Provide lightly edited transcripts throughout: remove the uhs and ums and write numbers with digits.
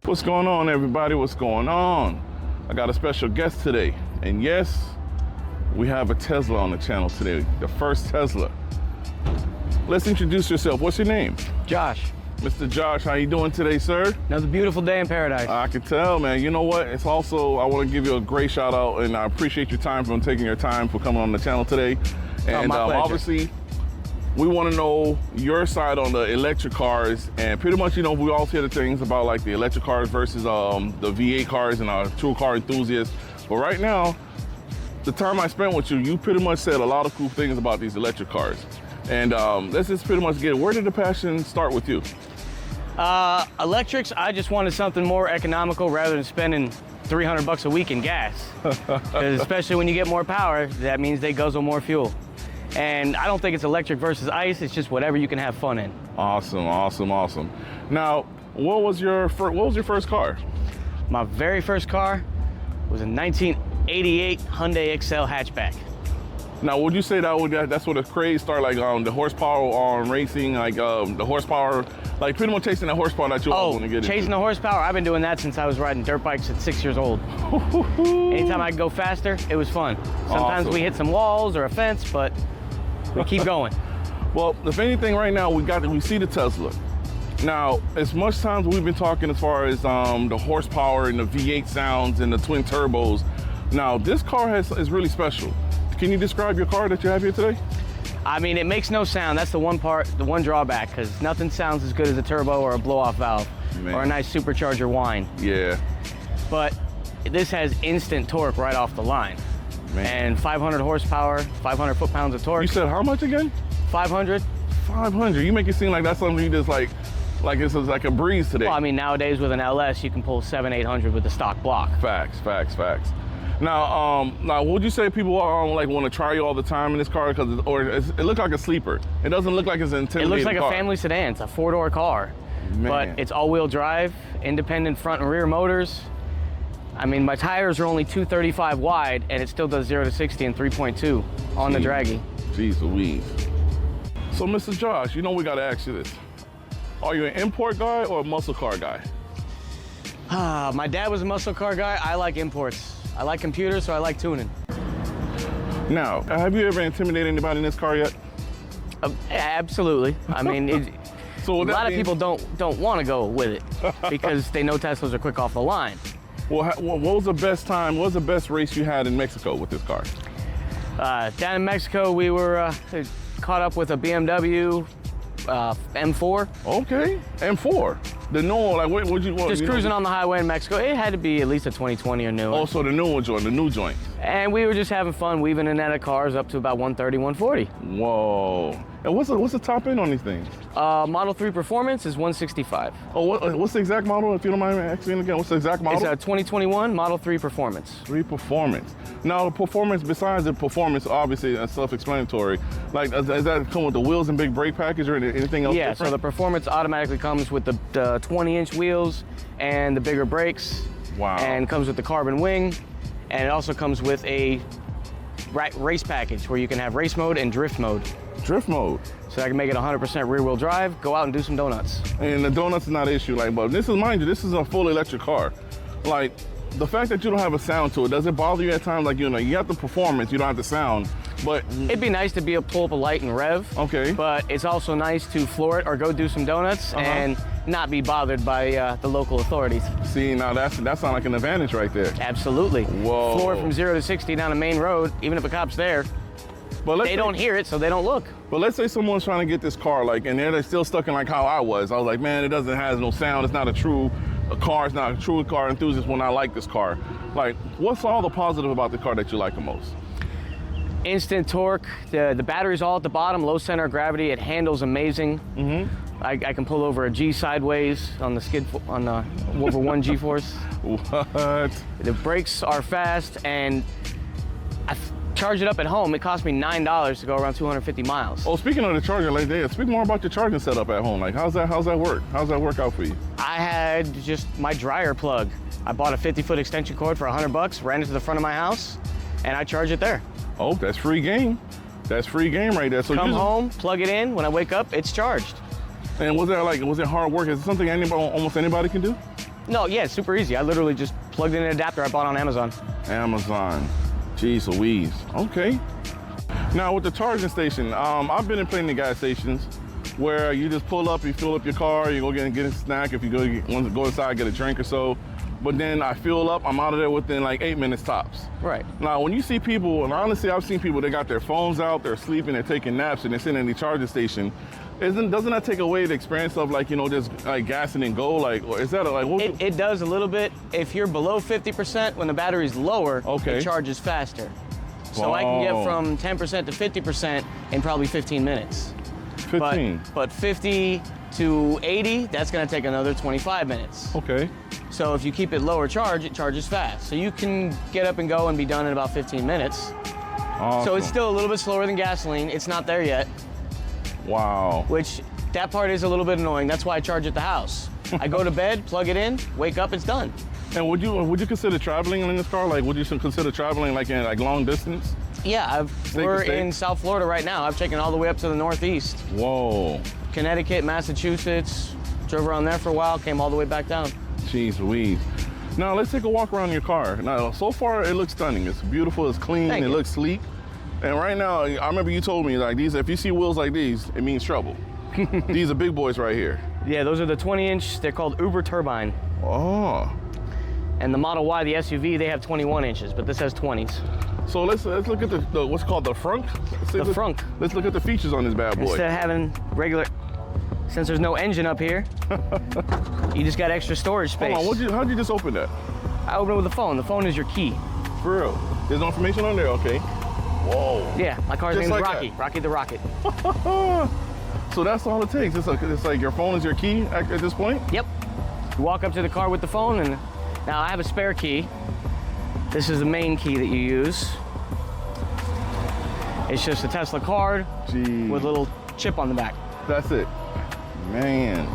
What's going on, everybody? What's going on? I got a special guest today, and yes, we have a Tesla on the channel today, the first Tesla. Let's introduce yourself. What's your name? Josh. Mr. Josh, how you doing today, sir? Another beautiful day in paradise. I can tell, man. You know what? It's also, I want to give you a great shout out, and I appreciate your time for taking your time for coming on the channel today. And my pleasure. Obviously, we want to know your side on the electric cars, and pretty much, you know, we all hear the things about like the electric cars versus the V8 cars and our true car enthusiasts. But right now, the time I spent with you, you pretty much said a lot of cool things about these electric cars. And let's just pretty much get it. Where did the passion start with you? Electrics, I just wanted something more economical rather than spending $300 a week in gas. Because especially when you get more power, that means they guzzle more fuel. And I don't think it's electric versus ICE, it's just whatever you can have fun in. Awesome, awesome, awesome. Now, what was your first car? My very first car was a 1988 Hyundai Excel hatchback. Now, would you say that's where the craze started, like the horsepower on racing, like the horsepower, like pretty much chasing that horsepower that you all want to get into? Chasing the horsepower, I've been doing that since I was riding dirt bikes at 6 years old. Anytime I could go faster, it was fun. Sometimes Awesome. we hit some walls or a fence, but we keep going. Well, if anything, right now we see the Tesla. Now, as much times we've been talking as far as the horsepower and the V8 sounds and the twin turbos. Now, this car is really special. Can you describe your car that you have here today? I mean, it makes no sound. That's the one drawback, because nothing sounds as good as a turbo or a blow-off valve, Man. or a nice supercharger whine. Yeah. But this has instant torque right off the line. Man. And 500 horsepower, 500 foot-pounds of torque. You said how much again? 500. 500. You make it seem like that's something you just like it's like a breeze today. Well, I mean, nowadays with an LS, you can pull 700-800 with the stock block. Facts, facts, facts. Now, would you say people like want to try you all the time in this car because it looks like a sleeper? It doesn't look like it's an intimidating car. It looks like a family sedan. It's a four-door car, Man. But it's all-wheel drive, independent front and rear motors. I mean, my tires are only 235 wide, and it still does 0 to 60 in 3.2 on the Draggy. Jeez Louise. So, Mr. Josh, you know we got to ask you this: are you an import guy or a muscle car guy? My dad was a muscle car guy. I like imports. I like computers, so I like tuning. Now, have you ever intimidated anybody in this car yet? Absolutely. I mean, So a lot of people don't want to go with it because they know Teslas are quick off the line. Well, what was the best time? What was the best race you had in Mexico with this car? Down in Mexico, we were caught up with a BMW M4. Okay, M4. The new one, like what you want? Just cruising on the highway in Mexico. It had to be at least a 2020 or newer. Oh, so the new joint. And we were just having fun weaving in and out of cars up to about 130, 140. Whoa. And what's the top end on these things? Model 3 Performance is 165. Oh, what's the exact model, if you don't mind asking again? What's the exact model? It's a 2021 Model 3 Performance. 3 Performance. Now, the Performance, besides the Performance, obviously, that's self-explanatory. Like, does that come with the wheels and big brake package or anything else Yeah, different? so the Performance automatically comes with the 20-inch wheels and the bigger brakes. Wow. And comes with the carbon wing. And it also comes with a race package where you can have race mode and drift mode. Drift mode. So I can make it 100% rear-wheel drive, go out and do some donuts. And the donuts is not an issue. Like, but mind you, this is a full electric car. Like, the fact that you don't have a sound to it, does it bother you at times? Like, you know, you have the performance, you don't have the sound, but... It'd be nice to be able to pull up a light and rev. Okay. But it's also nice to floor it or go do some donuts and not be bothered by the local authorities. See, now that sounds like an advantage right there. Absolutely. Whoa. Floor it from 0 to 60 down a main road, even if a cop's there. But They don't hear it, so they don't look. But let's say someone's trying to get this car, like, and they're still stuck in like how I was. I was like, man, it has no sound. It's not a car. It's not a true car enthusiast when I like this car. Like, what's all the positive about the car that you like the most? Instant torque. The battery's all at the bottom, low center of gravity. It handles amazing. I can pull over a G sideways on the over one G-force. What? The brakes are fast, and I charge it up at home. It cost me $9 to go around 250 miles. Oh, speaking of the charger, like, speak more about your charging setup at home. Like, how's that work? How's that work out for you? I had just my dryer plug. I bought a 50-foot extension cord for $100, ran it to the front of my house, and I charge it there. Oh, that's free game. That's free game right there. So Come home, plug it in. When I wake up, it's charged. And was it hard work? Is it something almost anybody can do? No, yeah, it's super easy. I literally just plugged in an adapter I bought on Amazon. Amazon. Jeez Louise. Okay. Now with the charging station, I've been in plenty of gas stations where you just pull up, you fill up your car, you go get a snack if you want to go inside, get a drink or so. But then I fill up, I'm out of there within like 8 minutes tops. Right. Now, when you see people, and honestly, I've seen people, they got their phones out, they're sleeping, they're taking naps, and they're sitting in the charging station. Doesn't that take away the experience of like, you know, just like gassing and go? Like, or is that like, it does a little bit. If you're below 50%, when the battery's lower, okay, it charges faster. So I can get from 10% to 50% in probably 15 minutes. 15? But 50 to 80, that's gonna take another 25 minutes. Okay. So if you keep it lower charge, it charges fast. So you can get up and go and be done in about 15 minutes. Awesome. So it's still a little bit slower than gasoline. It's not there yet. Wow. Which, that part is a little bit annoying. That's why I charge at the house. I go to bed, plug it in, wake up, it's done. And would you consider traveling in this car? Like, would you consider traveling like in like long distance? Yeah, we're in South Florida right now. I've taken all the way up to the Northeast. Whoa. Connecticut, Massachusetts, drove around there for a while, came all the way back down. Jeez Louise. Now let's take a walk around your car. Now, so far it looks stunning. It's beautiful, it's clean, Thank it you. looks sleek. And right now, I remember you told me like these, if you see wheels like these, it means trouble. These are big boys right here. Yeah, those are the 20-inch, they're called Uber Turbine. Oh. And the Model Y, the SUV, they have 21 inches, but this has 20s. So let's look at the what's called the frunk. Frunk. Let's look at the features on this bad boy. Instead of having regular, since there's no engine up here, you just got extra storage space. Hold on, how'd you just open that? I opened it with the phone. The phone is your key. For real? There's no information on there? Okay. Whoa. Yeah, my car's Just name's like Rocky. that. Rocky the Rocket. So that's all it takes. It's like your phone is your key at this point? Yep. You walk up to the car with the phone, and now I have a spare key. This is the main key that you use. It's just a Tesla card with a little chip on the back. That's it. Man.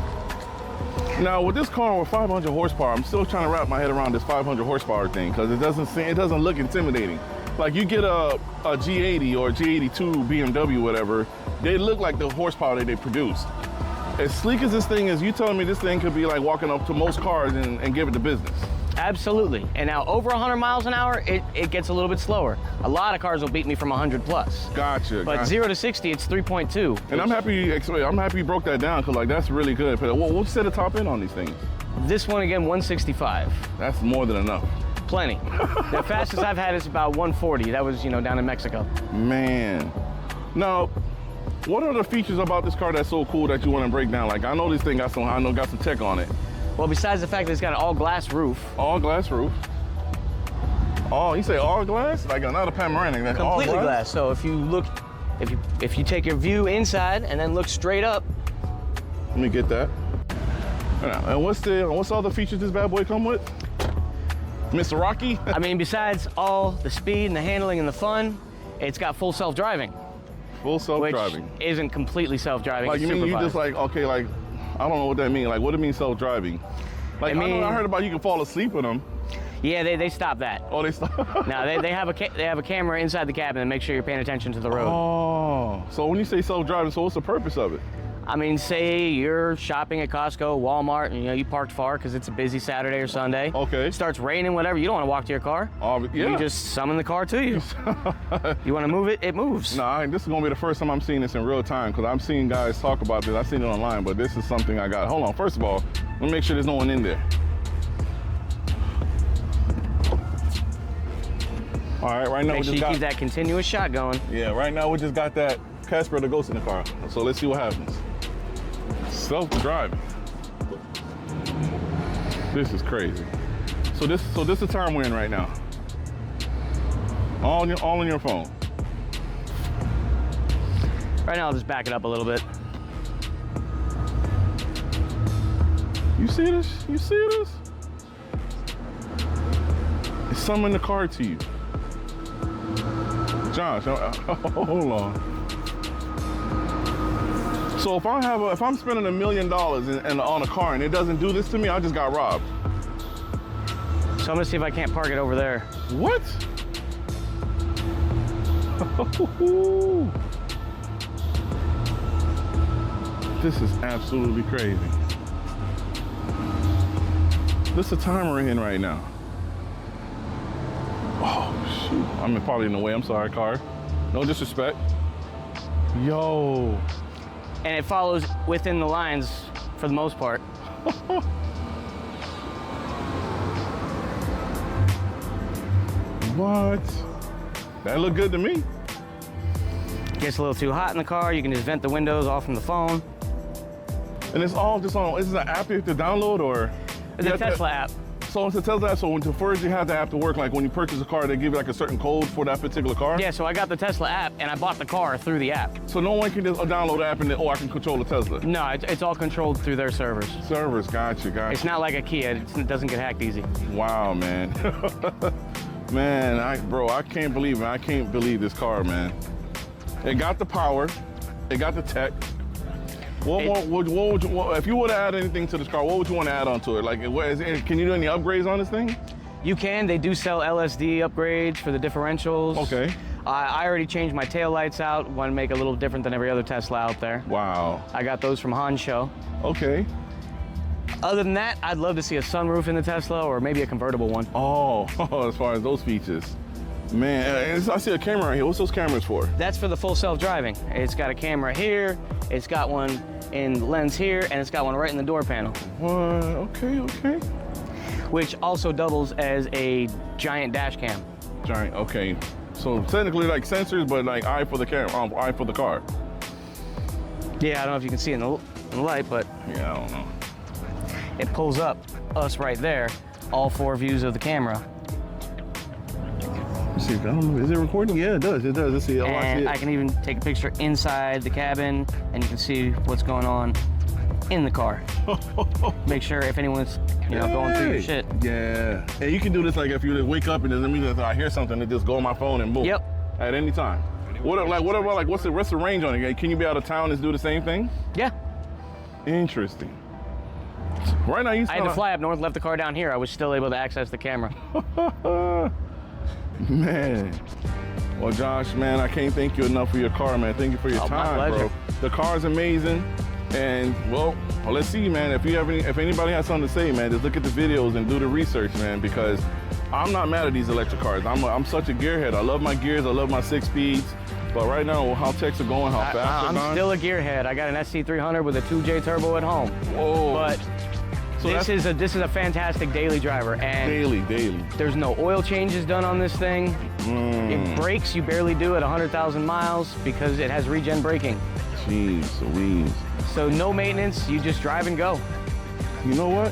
Now with this car with 500 horsepower, I'm still trying to wrap my head around this 500 horsepower thing because it doesn't look intimidating. Like you get a G80 or a G82 BMW, whatever, they look like the horsepower that they produce. As sleek as this thing is, you telling me this thing could be like walking up to most cars and give it the business? Absolutely. And now over 100 miles an hour, it gets a little bit slower. A lot of cars will beat me from 100 plus. Gotcha. But 0 to 60, it's 3.2. And I'm happy you broke that down because like that's really good. What's set the top end on these things? This one again, 165. That's more than enough. Plenty. The fastest I've had is about 140. That was, down in Mexico. Man. Now, what are the features about this car that's so cool that you want to break down? Like I know this thing got some tech on it. Well, besides the fact that it's got an all-glass roof. All glass roof. Oh, you say all glass? Like not a panoramic, that's all Completely glass. So if you take your view inside and then look straight up. Let me get that. And what's all the features this bad boy come with? Mr. Rocky? I mean, besides all the speed and the handling and the fun, it's got full self-driving. Full self-driving. Which isn't completely self-driving. Like it's you mean supervised. you just like, okay, like, I don't know what that means. Like, what do it mean self-driving? Like, I heard about you can fall asleep with them. Yeah, they stop that. Oh, they stop? No, they have a camera inside the cabin to make sure you're paying attention to the road. Oh, so when you say self-driving, so what's the purpose of it? I mean, say you're shopping at Costco, Walmart, and you parked far because it's a busy Saturday or Sunday. Okay. It starts raining, whatever. You don't want to walk to your car. Yeah. You just summon the car to you. You want to move it, it moves. No, this is gonna be the first time I'm seeing this in real time because I'm seeing guys talk about this. I've seen it online, but this is something I got. Hold on, first of all, let me make sure there's no one in there. All right, right now Make we sure just you got. keep that continuous shot going. Yeah, right now we just got that Casper the Ghost in the car. So let's see what happens. Self-driving. This is crazy. So this is the time we're in right now. All on your phone. Right now, I'll just back it up a little bit. You see this? You see this? It's summon the car to you. Josh, hold on. So if I'm spending $1 million on a car and it doesn't do this to me, I just got robbed. So I'm gonna see if I can't park it over there. What? This is absolutely crazy. This is the time we're in right now. Oh, shoot. I'm probably in the way. I'm sorry, car. No disrespect. Yo. And it follows within the lines for the most part. What? That look good to me. Gets a little too hot in the car, you can just vent the windows off from the phone. And it's all just on, is it an app you have to download or? It's a Tesla app. So it's a Tesla app, so when first you have the app to work, like when you purchase a car, they give you like a certain code for that particular car? Yeah, so I got the Tesla app and I bought the car through the app. So no one can just download the app and then, oh, I can control the Tesla? No, it's all controlled through their servers. Servers, gotcha. It's not like a Kia, it doesn't get hacked easy. Wow, man. Man, bro, I can't believe it. I can't believe this car, man. It got the power, it got the tech. What would you, if you would add anything to this car, what would you want to add onto it? Like, can you do any upgrades on this thing? You can. They do sell LSD upgrades for the differentials. Okay. I already changed my taillights out. Want to make it a little different than every other Tesla out there. Wow. I got those from Hansho. Okay. Other than that, I'd love to see a sunroof in the Tesla or maybe a convertible one. Oh, as far as those features. Man, I see a camera right here. What's those cameras for? That's for the full self-driving. It's got a camera here, it's got one in the lens here, and it's got one right in the door panel. What? Okay. Which also doubles as a giant dash cam. Giant, okay. So technically like sensors, but like eye for the camera, eye for the car. Yeah, I don't know if you can see in the light, but Yeah, I don't know. it pulls up us right there, all 4 views of the camera. Let's see, I don't know, is it recording? Yeah, it does. Let's see, And I can even take a picture inside the cabin, and you can see what's going on in the car. Make sure if anyone's, going through your shit. Yeah, and you can do this like if you wake up and then immediately I hear something, it just go on my phone and boom. Yep. At any time. What's the range on it? Can you be out of town and do the same thing? Yeah. Interesting. Right now you I had to fly up north, left the car down here. I was still able to access the camera. Man. Well, Josh, man, I can't thank you enough for your car, man. Thank you for your time, my pleasure. bro. The car's amazing. And well, let's see, man. If anybody has something to say, man, just look at the videos and do the research, man, because I'm not mad at these electric cars. I'm such a gearhead. I love my gears. I love my 6 speeds. But right now, how techs are going, how fast they're going. I'm still a gearhead. I got an SC300 with a 2J turbo at home. Whoa. But so this is a fantastic daily driver. And daily. There's no oil changes done on this thing. It brakes, you barely do at 100,000 miles because it has regen braking. Jeez Louise. So no maintenance, you just drive and go. You know what?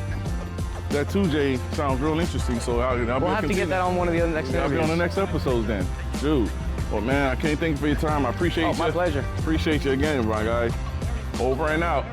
That 2J sounds real interesting, so we'll have to get that on one of the other next interviews. I'll be on the next episodes then. Dude, well, man, I can't thank you for your time. I appreciate you. My pleasure. Appreciate you again, my guy. Over and out.